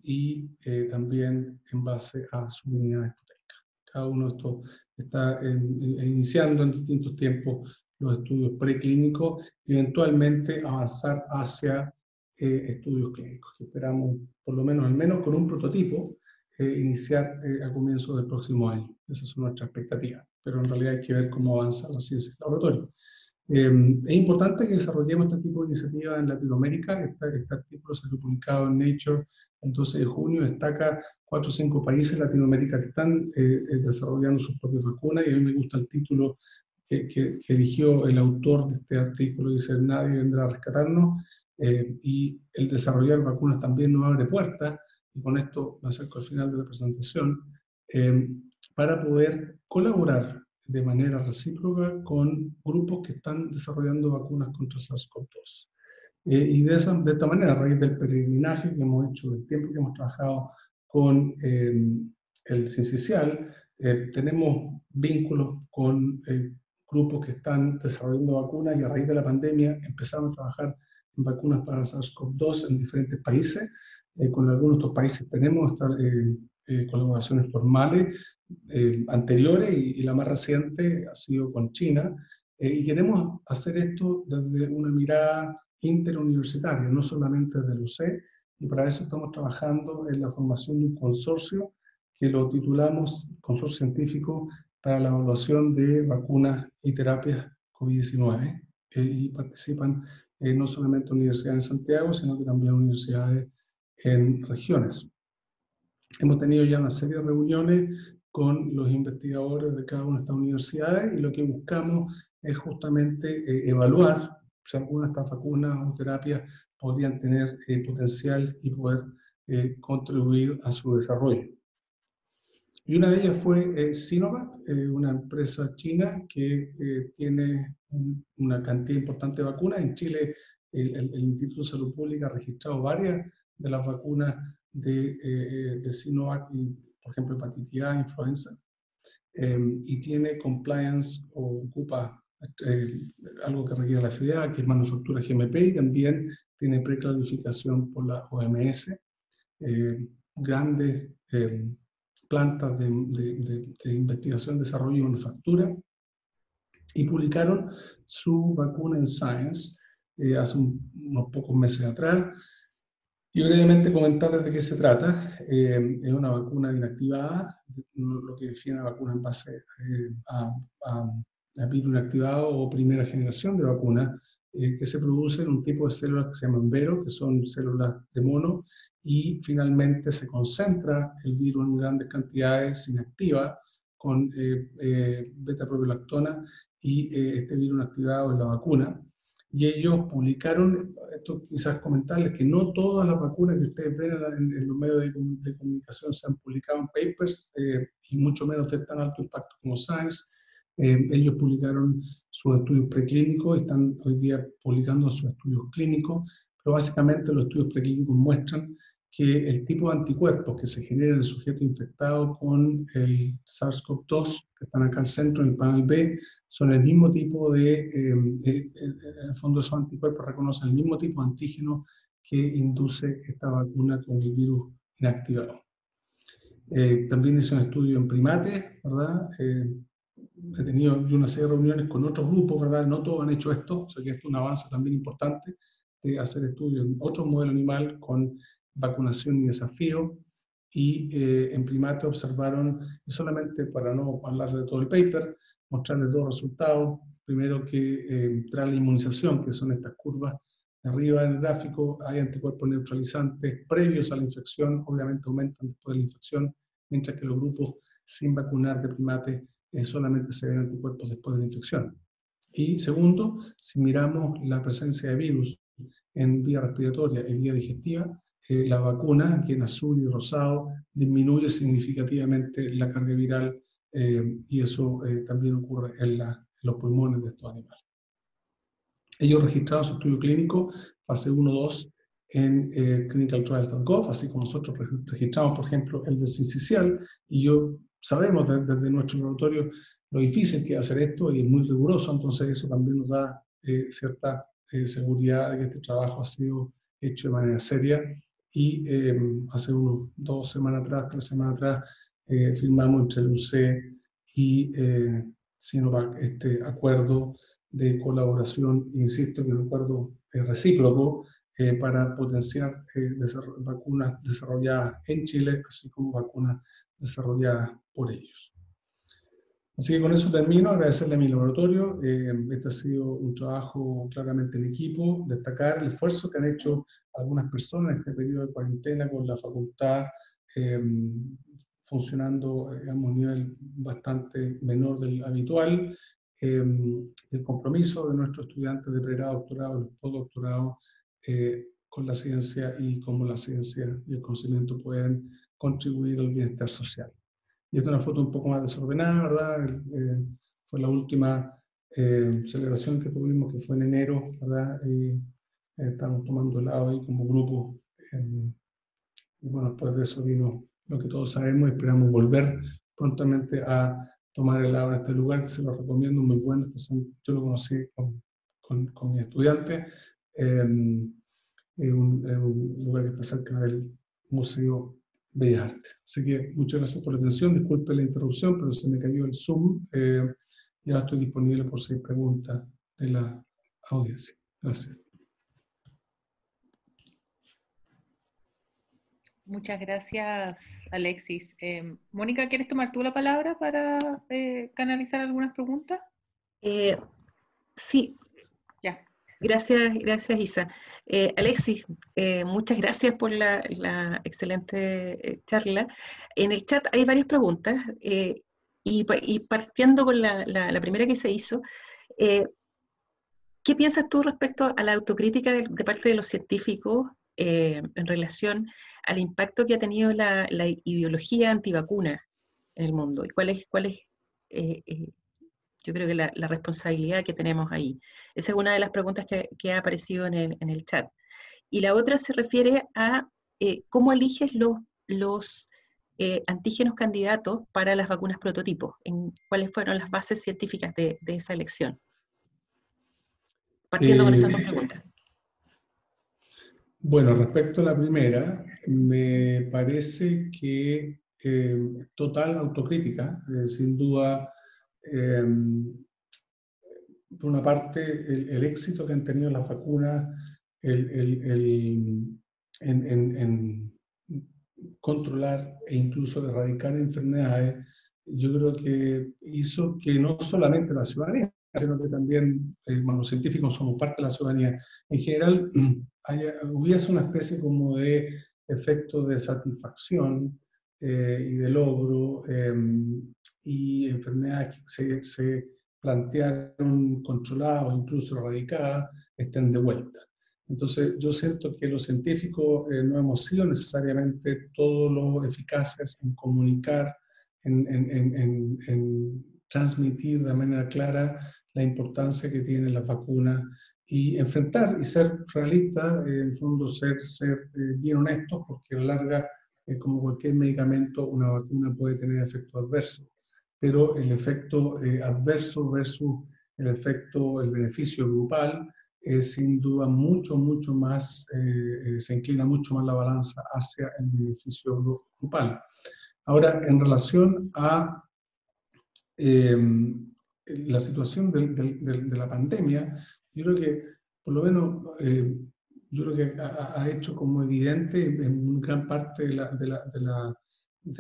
y también en base a subunidades proteicas. Cada uno de estos está iniciando en distintos tiempos los estudios preclínicos y eventualmente avanzar hacia estudios clínicos, que esperamos por lo menos, al menos con un prototipo, iniciar a comienzos del próximo año. Esa es nuestra expectativa, pero en realidad hay que ver cómo avanza la ciencia del laboratorio. Es importante que desarrollemos este tipo de iniciativas en Latinoamérica. Este artículo se ha publicado en Nature el 12 de junio, destaca 4 o 5 países de Latinoamérica que están desarrollando sus propias vacunas, y a mí me gusta el título que eligió el autor de este artículo, dice: nadie vendrá a rescatarnos, y el desarrollar vacunas también nos abre puertas, y con esto me acerco al final de la presentación, para poder colaborar de manera recíproca con grupos que están desarrollando vacunas contra SARS-CoV-2. Y de esta manera, a raíz del peregrinaje que hemos hecho, del tiempo que hemos trabajado con el sincicial, tenemos vínculos con grupos que están desarrollando vacunas, y a raíz de la pandemia empezamos a trabajar en vacunas para SARS-CoV-2 en diferentes países. Con algunos de estos países tenemos colaboraciones formales anteriores, y la más reciente ha sido con China, y queremos hacer esto desde una mirada interuniversitaria, no solamente desde el UC, y para eso estamos trabajando en la formación de un consorcio que lo titulamos Consorcio Científico para la Evaluación de Vacunas y Terapias COVID-19, y participan no solamente universidades en Santiago, sino que también universidades en regiones. Hemos tenido ya una serie de reuniones con los investigadores de cada una de estas universidades, y lo que buscamos es justamente evaluar si algunas de estas vacunas o terapias podrían tener potencial y poder contribuir a su desarrollo. Y una de ellas fue Sinovac, una empresa china que tiene una cantidad importante de vacunas. En Chile el Instituto de Salud Pública ha registrado varias de las vacunas de Sinovac, y, por ejemplo, hepatitis A, influenza, y tiene compliance o ocupa algo que requiere la FDA, que es manufactura GMP, y también tiene preclasificación por la OMS, grandes plantas de investigación, desarrollo y manufactura, y publicaron su vacuna en Science hace unos pocos meses atrás. Y brevemente comentarles de qué se trata. Es una vacuna inactivada, lo que define la vacuna en base a virus inactivado o primera generación de vacuna, que se produce en un tipo de células que se llaman Vero, que son células de mono, y finalmente se concentra el virus en grandes cantidades, se inactiva con beta-propiolactona, y este virus inactivado es la vacuna. Y ellos publicaron, esto quizás comentarles, que no todas las vacunas que ustedes ven en los medios de comunicación se han publicado en papers, y mucho menos de tan alto impacto como Science. Ellos publicaron sus estudios preclínicos, están hoy día publicando sus estudios clínicos, pero básicamente los estudios preclínicos muestran que el tipo de anticuerpos que se genera en el sujeto infectado con el SARS-CoV-2, que están acá al centro en el panel B, son el mismo tipo en el fondo esos anticuerpos reconocen el mismo tipo de antígeno que induce esta vacuna con el virus inactivado. También hice un estudio en primates, ¿verdad? He tenido una serie de reuniones con otros grupos, ¿verdad? No todos han hecho esto, o sea que esto es un avance también importante de hacer estudios en otros modelos animal con vacunación y desafío, y en primates observaron, y solamente para no hablar de todo el paper, mostrarles dos resultados. Primero, que tras la inmunización, que son estas curvas de arriba en el gráfico, hay anticuerpos neutralizantes previos a la infección, obviamente aumentan después de la infección, mientras que los grupos sin vacunar de primates solamente se ven anticuerpos después de la infección. Y segundo, si miramos la presencia de virus en vía respiratoria y vía digestiva, la vacuna, que en azul y rosado, disminuye significativamente la carga viral, y eso también ocurre en los pulmones de estos animales. Ellos registraron su estudio clínico fase 1-2 en clinicaltrials.gov, así como nosotros registramos, por ejemplo, el de sincicial, y sabemos desde nuestro laboratorio lo difícil que es hacer esto, y es muy riguroso, entonces eso también nos da cierta seguridad de que este trabajo ha sido hecho de manera seria. Y hace unos 2 semanas atrás, 3 semanas atrás, firmamos entre el UC y Sinovac este acuerdo de colaboración, insisto, que es un acuerdo recíproco para potenciar vacunas desarrolladas en Chile, así como vacunas desarrolladas por ellos. Así que con eso termino, agradecerle a mi laboratorio. Este ha sido un trabajo claramente en equipo, destacar el esfuerzo que han hecho algunas personas en este periodo de cuarentena con la facultad funcionando a un nivel bastante menor del habitual, el compromiso de nuestros estudiantes de pregrado, doctorado y postdoctorado con la ciencia, y cómo la ciencia y el conocimiento pueden contribuir al bienestar social. Y esta es una foto un poco más desordenada, ¿verdad? Fue la última celebración que tuvimos, que fue en enero, ¿verdad? Y estamos tomando helado ahí como grupo. Y bueno, después de eso vino lo que todos sabemos, y esperamos volver prontamente a tomar helado en este lugar, que se lo recomiendo, muy bueno. Yo lo conocí con mis estudiantes. Es un lugar que está cerca del Museo Bellas Artes. Así que muchas gracias por la atención, disculpe la interrupción, pero se me cayó el Zoom. Ya estoy disponible por si hay preguntas de la audiencia. Gracias. Muchas gracias, Alexis. Mónica, ¿quieres tomar tú la palabra para canalizar algunas preguntas? Sí. Ya. Gracias Isa. Alexis, muchas gracias por la excelente charla. En el chat hay varias preguntas, y partiendo con la primera que se hizo, ¿qué piensas tú respecto a la autocrítica de parte de los científicos en relación al impacto que ha tenido la ideología antivacuna en el mundo? ¿Y cuál es yo creo que la responsabilidad que tenemos ahí? Esa es una de las preguntas que ha aparecido en el chat. Y la otra se refiere a ¿cómo eliges los antígenos candidatos para las vacunas prototipos? ¿Cuáles fueron las bases científicas de esa elección? Partiendo con esas dos preguntas. Bueno, respecto a la primera, me parece que total autocrítica, sin duda, por una parte, el éxito que han tenido las vacunas en controlar e incluso erradicar enfermedades, yo creo que hizo que no solamente la ciudadanía, sino que también los científicos somos parte de la ciudadanía, en general hubiese una especie como de efecto de satisfacción y de logro, y enfermedades que se plantearon controladas o incluso erradicadas estén de vuelta. Entonces yo siento que los científicos no hemos sido necesariamente todos los eficaces en comunicar, en transmitir de manera clara la importancia que tienen las vacunas y enfrentar y ser realistas, en el fondo ser bien honestos, porque a la larga, como cualquier medicamento, una vacuna puede tener efectos adversos, pero el efecto adverso versus el beneficio grupal, sin duda mucho más, se inclina mucho más la balanza hacia el beneficio grupal. Ahora, en relación a la situación de la pandemia, yo creo que, por lo menos, yo creo que ha hecho como evidente en gran parte de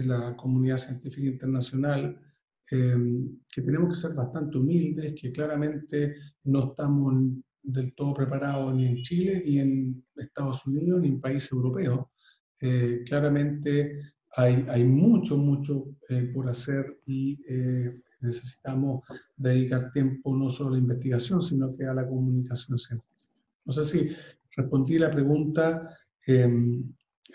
la comunidad científica internacional que tenemos que ser bastante humildes, que claramente no estamos del todo preparados ni en Chile, ni en Estados Unidos, ni en países europeos. Claramente hay mucho por hacer y necesitamos dedicar tiempo no solo a la investigación, sino que a la comunicación científica. No sé si respondí la pregunta,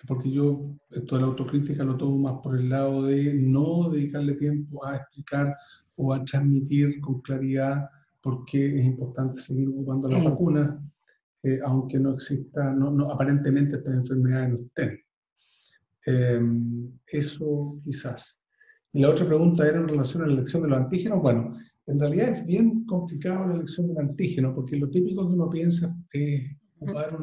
porque yo esto de la autocrítica lo tomo más por el lado de no dedicarle tiempo a explicar o a transmitir con claridad por qué es importante seguir ocupando las vacunas, aunque no exista, aparentemente estas enfermedades no estén. Eso quizás. Y la otra pregunta era en relación a la elección de los antígenos. Bueno, en realidad es bien complicado la elección del antígeno, porque lo típico que uno piensa es ocupar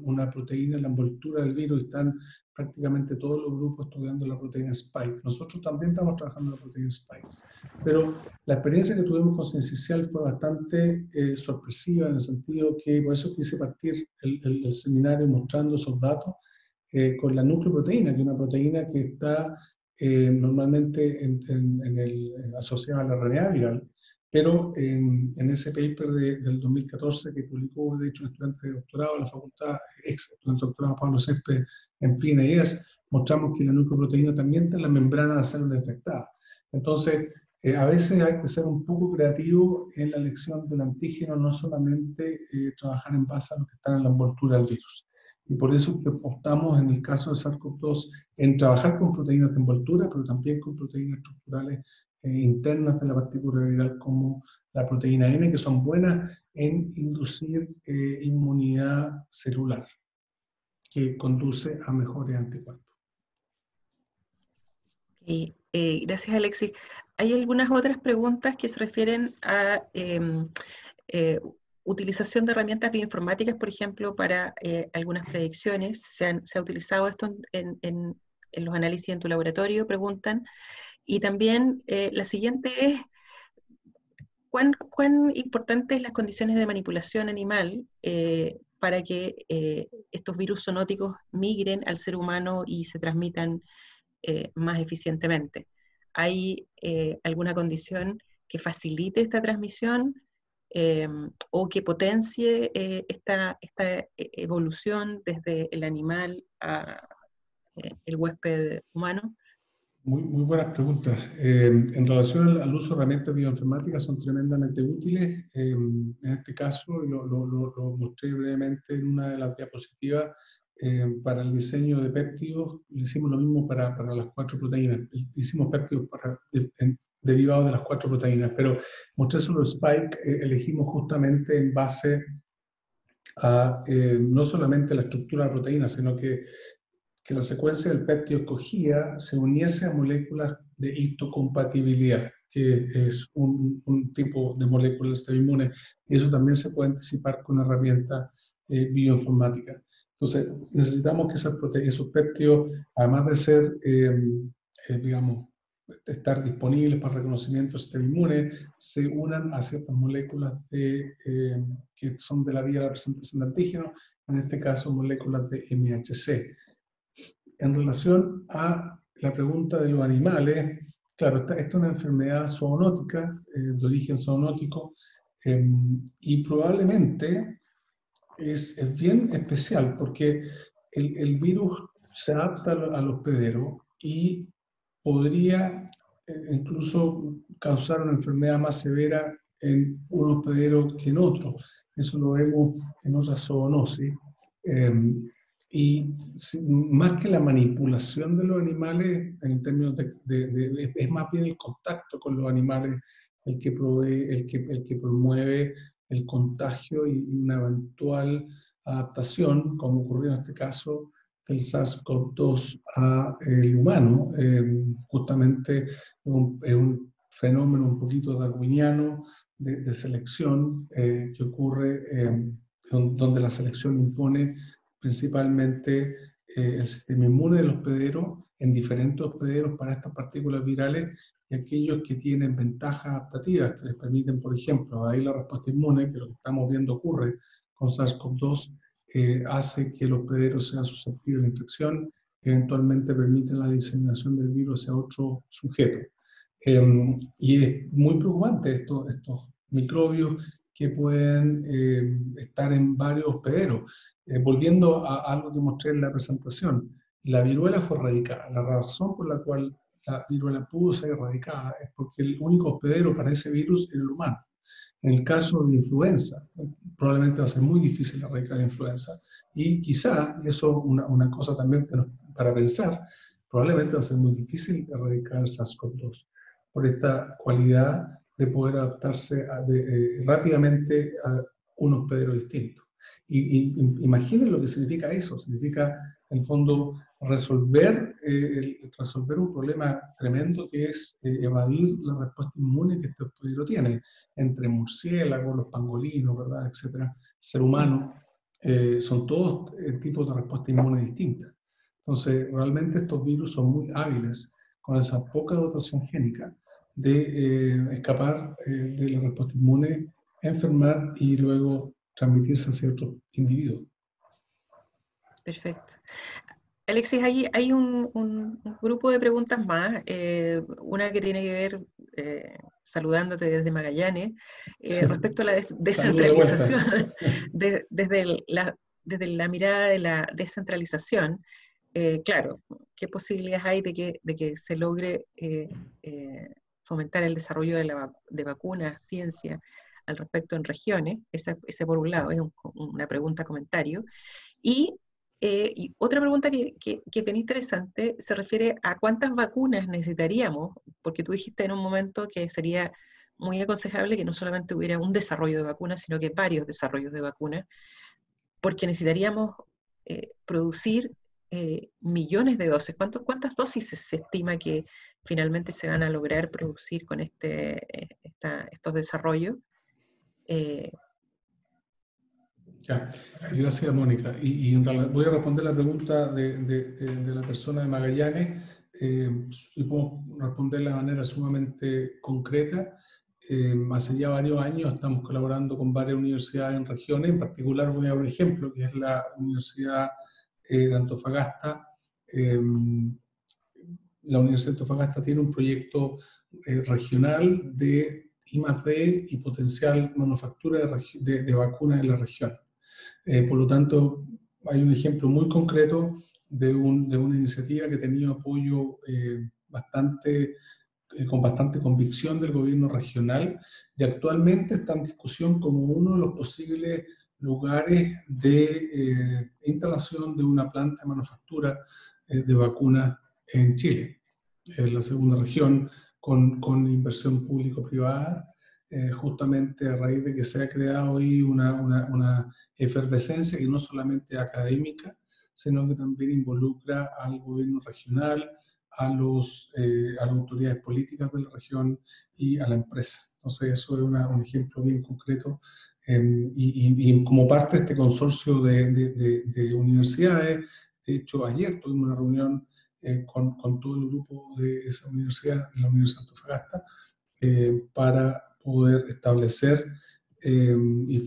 una proteína en la envoltura del virus, y están prácticamente todos los grupos estudiando la proteína Spike. Nosotros también estamos trabajando en la proteína Spike. Pero la experiencia que tuvimos con Ciencial fue bastante sorpresiva, en el sentido que, por eso quise partir el seminario mostrando esos datos, con la nucleoproteína, que es una proteína que está normalmente asociada a la RNA viral, pero en ese paper del 2014 que publicó, de hecho, un estudiante de doctorado de la facultad, ex-estudiante de doctorado Pablo Césped en PNAS, mostramos que la nucleoproteína también está en la membrana de las células infectadas. Entonces, a veces hay que ser un poco creativo en la elección del antígeno, no solamente trabajar en base a lo que está en la envoltura del virus. Y por eso que optamos en el caso de SARS-CoV-2 en trabajar con proteínas de envoltura, pero también con proteínas estructurales internas de la partícula viral, como la proteína N, que son buenas en inducir inmunidad celular, que conduce a mejores anticuerpos. Gracias, Alexis. Hay algunas otras preguntas que se refieren a utilización de herramientas bioinformáticas, por ejemplo, para algunas predicciones. ¿Se ha utilizado esto en los análisis en tu laboratorio? Preguntan. Y también la siguiente es, ¿cuán importantes las condiciones de manipulación animal para que estos virus zoonóticos migren al ser humano y se transmitan más eficientemente? ¿Hay alguna condición que facilite esta transmisión o que potencie esta evolución desde el animal a el huésped humano? Muy buenas preguntas. En relación al uso de herramientas bioinformáticas, son tremendamente útiles. En este caso, lo mostré brevemente en una de las diapositivas. Para el diseño de péptidos, hicimos lo mismo para las 4 proteínas. Hicimos péptidos derivados de las 4 proteínas, pero mostré solo Spike, elegimos justamente en base a no solamente la estructura de la proteína, sino que que la secuencia del péptido escogida se uniese a moléculas de histocompatibilidad, que es un tipo de molécula del sistema inmune, y eso también se puede anticipar con una herramienta bioinformática. Entonces, necesitamos que esos péptidos, además de ser, digamos, estar disponibles para reconocimiento del sistema inmune, se unan a ciertas moléculas que son de la vía de la presentación de antígenos, en este caso moléculas de MHC. En relación a la pregunta de los animales, claro, esta es una enfermedad zoonótica, de origen zoonótico, y probablemente es bien especial porque el virus se adapta a los hospederos y podría incluso causar una enfermedad más severa en un hospedero que en otro. Eso lo vemos en otras zoonosis. Y más que la manipulación de los animales, en términos es más bien el contacto con los animales el que promueve el contagio y una eventual adaptación, como ocurrió en este caso, del SARS-CoV-2 al humano. Justamente es un fenómeno un poquito darwiniano de selección que ocurre donde la selección impone principalmente el sistema inmune del hospedero en diferentes hospederos para estas partículas virales y aquellos que tienen ventajas adaptativas que les permiten, por ejemplo, ahí la respuesta inmune, que lo que estamos viendo ocurre con SARS-CoV-2, hace que el hospedero sea susceptible a la infección, eventualmente permite la diseminación del virus hacia otro sujeto. Y es muy preocupante estos microbios que pueden estar en varios hospederos. Volviendo a algo que mostré en la presentación, la viruela fue erradicada. La razón por la cual la viruela pudo ser erradicada es porque el único hospedero para ese virus era el humano. En el caso de influenza, probablemente va a ser muy difícil erradicar la influenza. Y quizá, eso una cosa también para pensar, probablemente va a ser muy difícil erradicar el SARS-CoV-2 por esta cualidad de poder adaptarse rápidamente a un hospedero distinto. Y imaginen lo que significa eso. Significa, en el fondo, resolver un problema tremendo que es evadir la respuesta inmune que este hospedero tiene, entre murciélagos, los pangolinos, ¿verdad?, etcétera, ser humano, son todos tipos de respuesta inmune distintas. Entonces, realmente estos virus son muy hábiles con esa poca dotación génica de escapar de la respuesta inmune, enfermar y luego transmitirse a ciertos individuos. Perfecto. Alexis, hay un grupo de preguntas más, una que tiene que ver, saludándote desde Magallanes, respecto a la descentralización, desde la mirada de la descentralización. Claro, ¿qué posibilidades hay de que se logre fomentar el desarrollo de vacunas, ciencia al respecto en regiones? Ese por un lado, es una pregunta-comentario. Y otra pregunta que es bien interesante se refiere a cuántas vacunas necesitaríamos, porque tú dijiste en un momento que sería muy aconsejable que no solamente hubiera un desarrollo de vacunas, sino que varios desarrollos de vacunas, porque necesitaríamos producir millones de dosis. ¿Cuántas dosis se estima que finalmente se van a lograr producir con estos desarrollos? Ya, gracias, Mónica. Y voy a responder la pregunta de la persona de Magallanes y puedo responderla de manera sumamente concreta. Hace ya varios años estamos colaborando con varias universidades en regiones. En particular voy a dar un ejemplo, que es la Universidad de Antofagasta. La Universidad de Antofagasta tiene un proyecto regional de I+D y potencial manufactura de vacunas en la región. Por lo tanto, hay un ejemplo muy concreto de una iniciativa que ha tenido apoyo con bastante convicción del gobierno regional y actualmente está en discusión como uno de los posibles lugares de instalación de una planta de manufactura de vacunas en Chile, en la segunda región con inversión público-privada, justamente a raíz de que se ha creado ahí una efervescencia que no solamente académica, sino que también involucra al gobierno regional, a las autoridades políticas de la región y a la empresa. Entonces eso es un ejemplo bien concreto y como parte de este consorcio de universidades. De hecho, ayer tuvimos una reunión con todo el grupo de esa universidad, de la Universidad de Antofagasta, para poder establecer y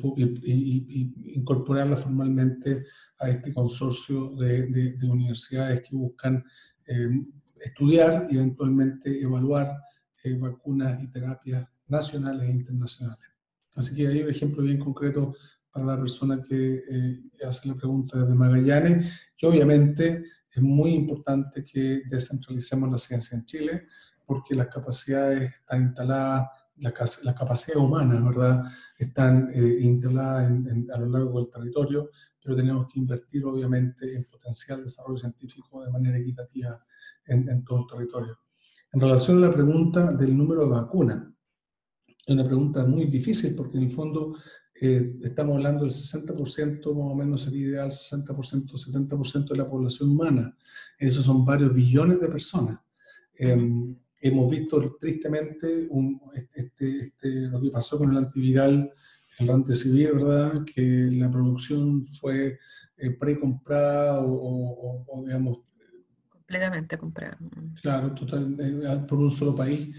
incorporarla formalmente a este consorcio de universidades que buscan estudiar y eventualmente evaluar vacunas y terapias nacionales e internacionales. Así que hay un ejemplo bien concreto para la persona que hace la pregunta desde Magallanes, y obviamente es muy importante que descentralicemos la ciencia en Chile, porque las capacidades están instaladas, las capacidades humanas, ¿verdad?, están instaladas a lo largo del territorio, pero tenemos que invertir obviamente en potencial desarrollo científico de manera equitativa en todo el territorio. En relación a la pregunta del número de vacunas, es una pregunta muy difícil porque en el fondo estamos hablando del 60% más o menos sería ideal, 60%, 70% de la población humana. Esos son varios billones de personas. Hemos visto tristemente lo que pasó con el antiviral, el Remdesivir, ¿verdad?, que la producción fue precomprada o digamos... Completamente comprada. Claro, total, por un solo país.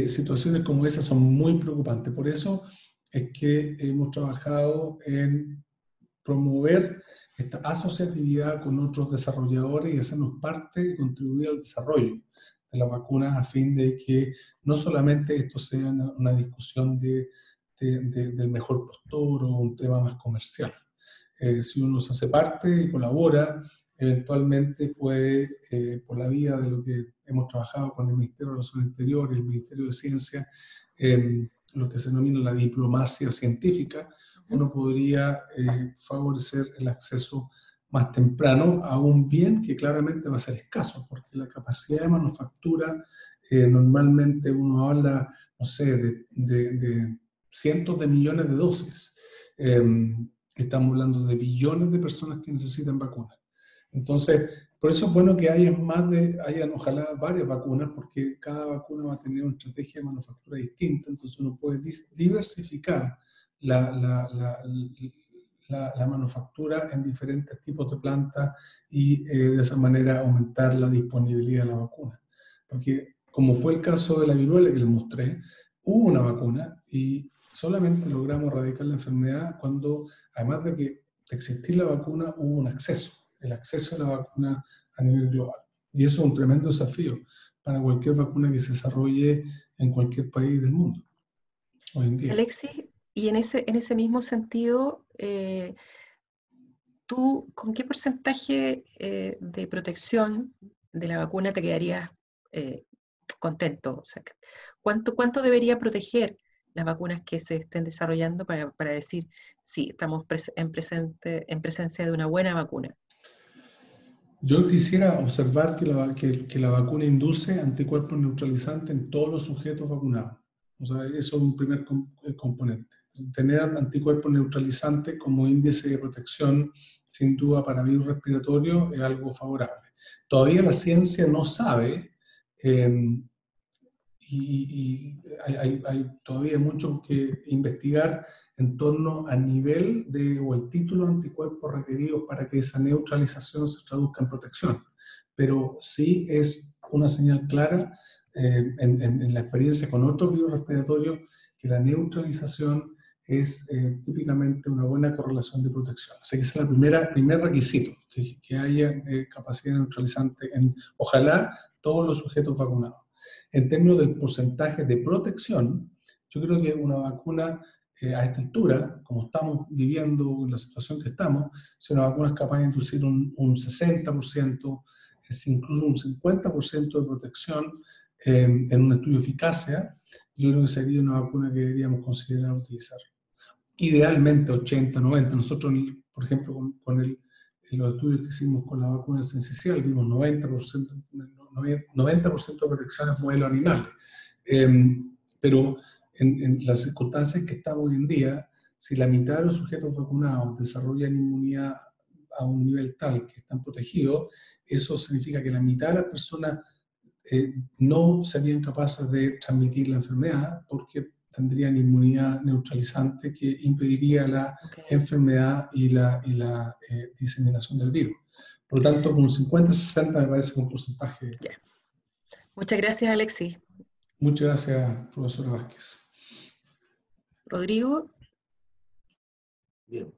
Situaciones como esas son muy preocupantes. Por eso es que hemos trabajado en promover esta asociatividad con otros desarrolladores y hacernos parte y contribuir al desarrollo de las vacunas a fin de que no solamente esto sea una discusión del mejor postor o un tema más comercial. Si uno se hace parte y colabora, eventualmente puede, por la vía de lo que hemos trabajado con el Ministerio de Relaciones Exteriores y el Ministerio de Ciencia, lo que se denomina la diplomacia científica, uno podría favorecer el acceso más temprano a un bien que claramente va a ser escaso, porque la capacidad de manufactura, normalmente uno habla, no sé, de cientos de millones de dosis. Estamos hablando de billones de personas que necesitan vacunas. Entonces, por eso es bueno que hayan ojalá varias vacunas, porque cada vacuna va a tener una estrategia de manufactura distinta, entonces uno puede diversificar la manufactura en diferentes tipos de plantas y de esa manera aumentar la disponibilidad de la vacuna. Porque como fue el caso de la viruela que les mostré, hubo una vacuna y solamente logramos erradicar la enfermedad cuando, además de existir la vacuna, hubo un acceso. El acceso a la vacuna a nivel global. Y eso es un tremendo desafío para cualquier vacuna que se desarrolle en cualquier país del mundo hoy en día. Alexis, y en ese mismo sentido, ¿tú con qué porcentaje de protección de la vacuna te quedarías contento? O sea, ¿cuánto debería proteger las vacunas que se estén desarrollando para decir, sí, estamos en presencia de una buena vacuna? Yo quisiera observar que la vacuna induce anticuerpos neutralizantes en todos los sujetos vacunados. O sea, eso es un primer componente. Tener anticuerpos neutralizantes como índice de protección, sin duda, para virus respiratorios es algo favorable. Todavía la ciencia no sabe, y hay todavía mucho que investigar en torno al nivel o el título de anticuerpos requeridos para que esa neutralización se traduzca en protección. Pero sí es una señal clara en la experiencia con otros virus respiratorios que la neutralización es típicamente una buena correlación de protección. Así que ese es el primer requisito, que haya capacidad neutralizante en, ojalá, todos los sujetos vacunados. En términos del porcentaje de protección, yo creo que una vacuna a esta altura, como estamos viviendo en la situación que estamos, si una vacuna es capaz de inducir un 60%, incluso un 50% de protección en un estudio de eficacia, yo creo que sería una vacuna que deberíamos considerar utilizar. Idealmente 80, 90. Nosotros, por ejemplo, con los estudios que hicimos con la vacuna sincicial, vimos 90% de protección en modelos animales. Pero en las circunstancias que estamos hoy en día, si la mitad de los sujetos vacunados desarrollan inmunidad a un nivel tal que están protegidos, eso significa que la mitad de las personas no serían capaces de transmitir la enfermedad porque tendrían inmunidad neutralizante que impediría la enfermedad y la diseminación del virus. Por lo tanto, con un 50-60 me parece que un porcentaje. Yeah. Muchas gracias, Alexis. Muchas gracias, profesora Vázquez. Rodrigo. Bien.